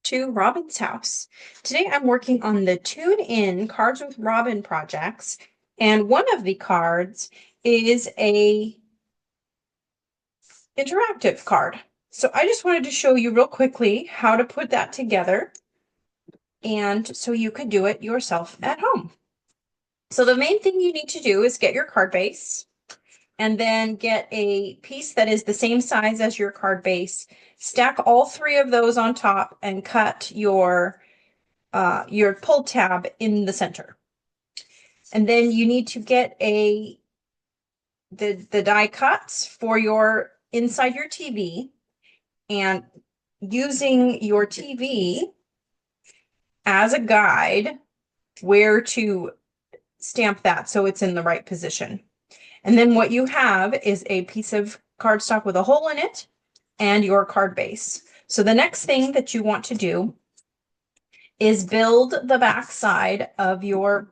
to Robin's house. Today I'm working on the Tune In Cards with Robin projects, and one of the cards is a interactive card. So I just wanted to show you real quickly how to put that together, and so you could do it yourself at home. So the main thing you need to do is get your card base and then get a piece that is the same size as your card base. Stack all three of those on top and cut your pull tab in the center. And then you need to get the die cuts for your inside your TV, and using your TV as a guide where to stamp that so it's in the right position. And then what you have is a piece of cardstock with a hole in it and your card base. So the next thing that you want to do is build the back side of your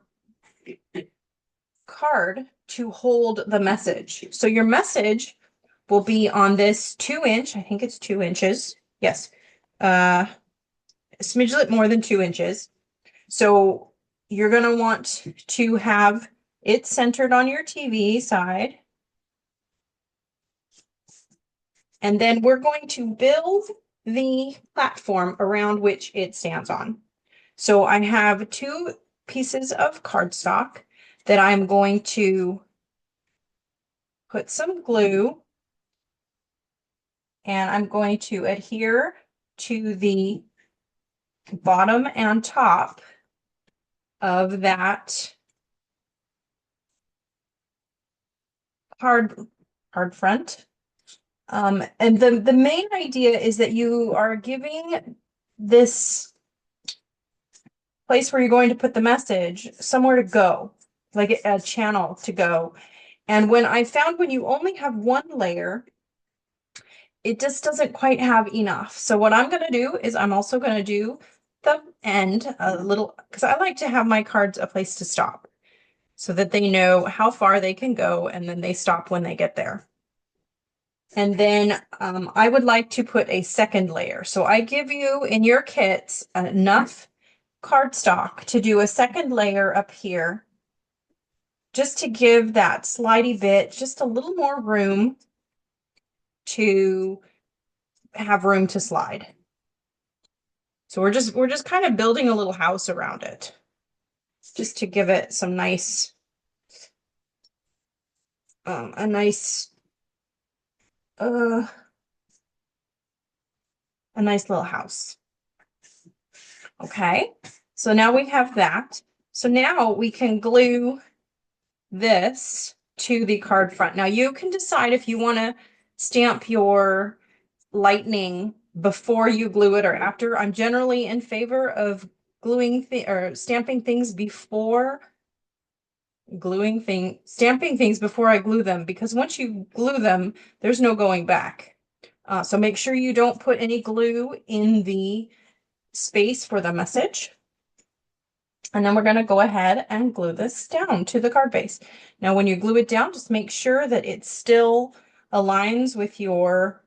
card to hold the message. So your message will be on this 2-inch, I think it's 2 inches. Yes. A smidget more than 2 inches. So you're going to want to have it centered on your TV side. And then we're going to build the platform around which it stands on. So I have 2 pieces of cardstock that I'm going to put some glue, and I'm going to adhere to the bottom and top of that card front. And the main idea is that you are giving this place where you're going to put the message somewhere to go, like a channel to go. And when I found when you only have one layer, it just doesn't quite have enough. So what I'm going to do is I'm also going to do the end a little, because I like to have my cards a place to stop so that they know how far they can go, and then they stop when they get there. And then I would like to put a second layer. So I give you in your kits enough cardstock to do a second layer up here, just to give that slidey bit just a little more room to have room to slide. So we're just kind of building a little house around it, just to give it some nice, a nice little house. Okay, so now we have that. So now we can glue this to the card front. Now you can decide if you want to stamp your lightning before you glue it or after. I'm generally in favor of stamping things before stamping things before I glue them, because once you glue them, there's no going back. So make sure you don't put any glue in the space for the message. And then we're going to go ahead and glue this down to the card base. Now, when you glue it down, just make sure that it still aligns with your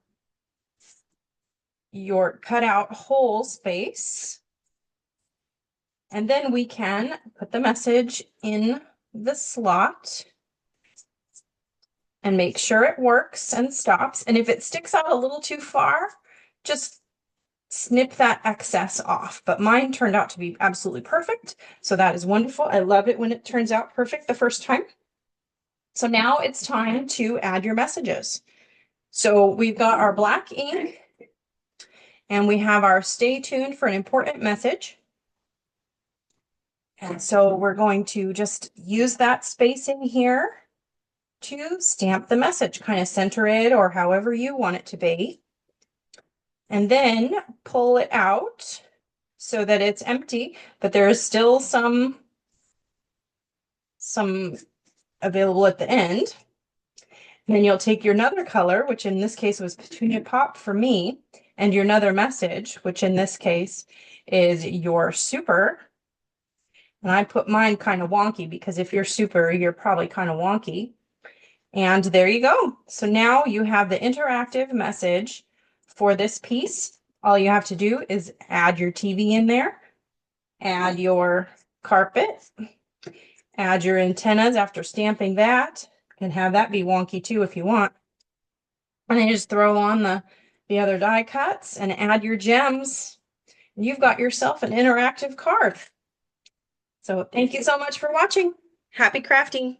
cutout hole space. And then we can put the message in the slot and make sure it works and stops. And if it sticks out a little too far, just snip that excess off. But mine turned out to be absolutely perfect. So that is wonderful. I love it when it turns out perfect the first time. So now it's time to add your messages. So we've got our black ink, and we have our stay tuned for an important message. And so we're going to just use that spacing here to stamp the message, kind of center it or however you want it to be. And then pull it out so that it's empty, but there is still some available at the end. And then you'll take your another color, which in this case was Petunia Pop for me, and your another message, which in this case is your super. And I put mine kind of wonky because if you're super, you're probably kind of wonky. And there you go. So now you have the interactive message for this piece. All you have to do is add your TV in there, add your carpet, add your antennas after stamping that, and have that be wonky too if you want. And then you just throw on the other die cuts and add your gems. You've got yourself an interactive card. So thank you so much for watching. Happy crafting.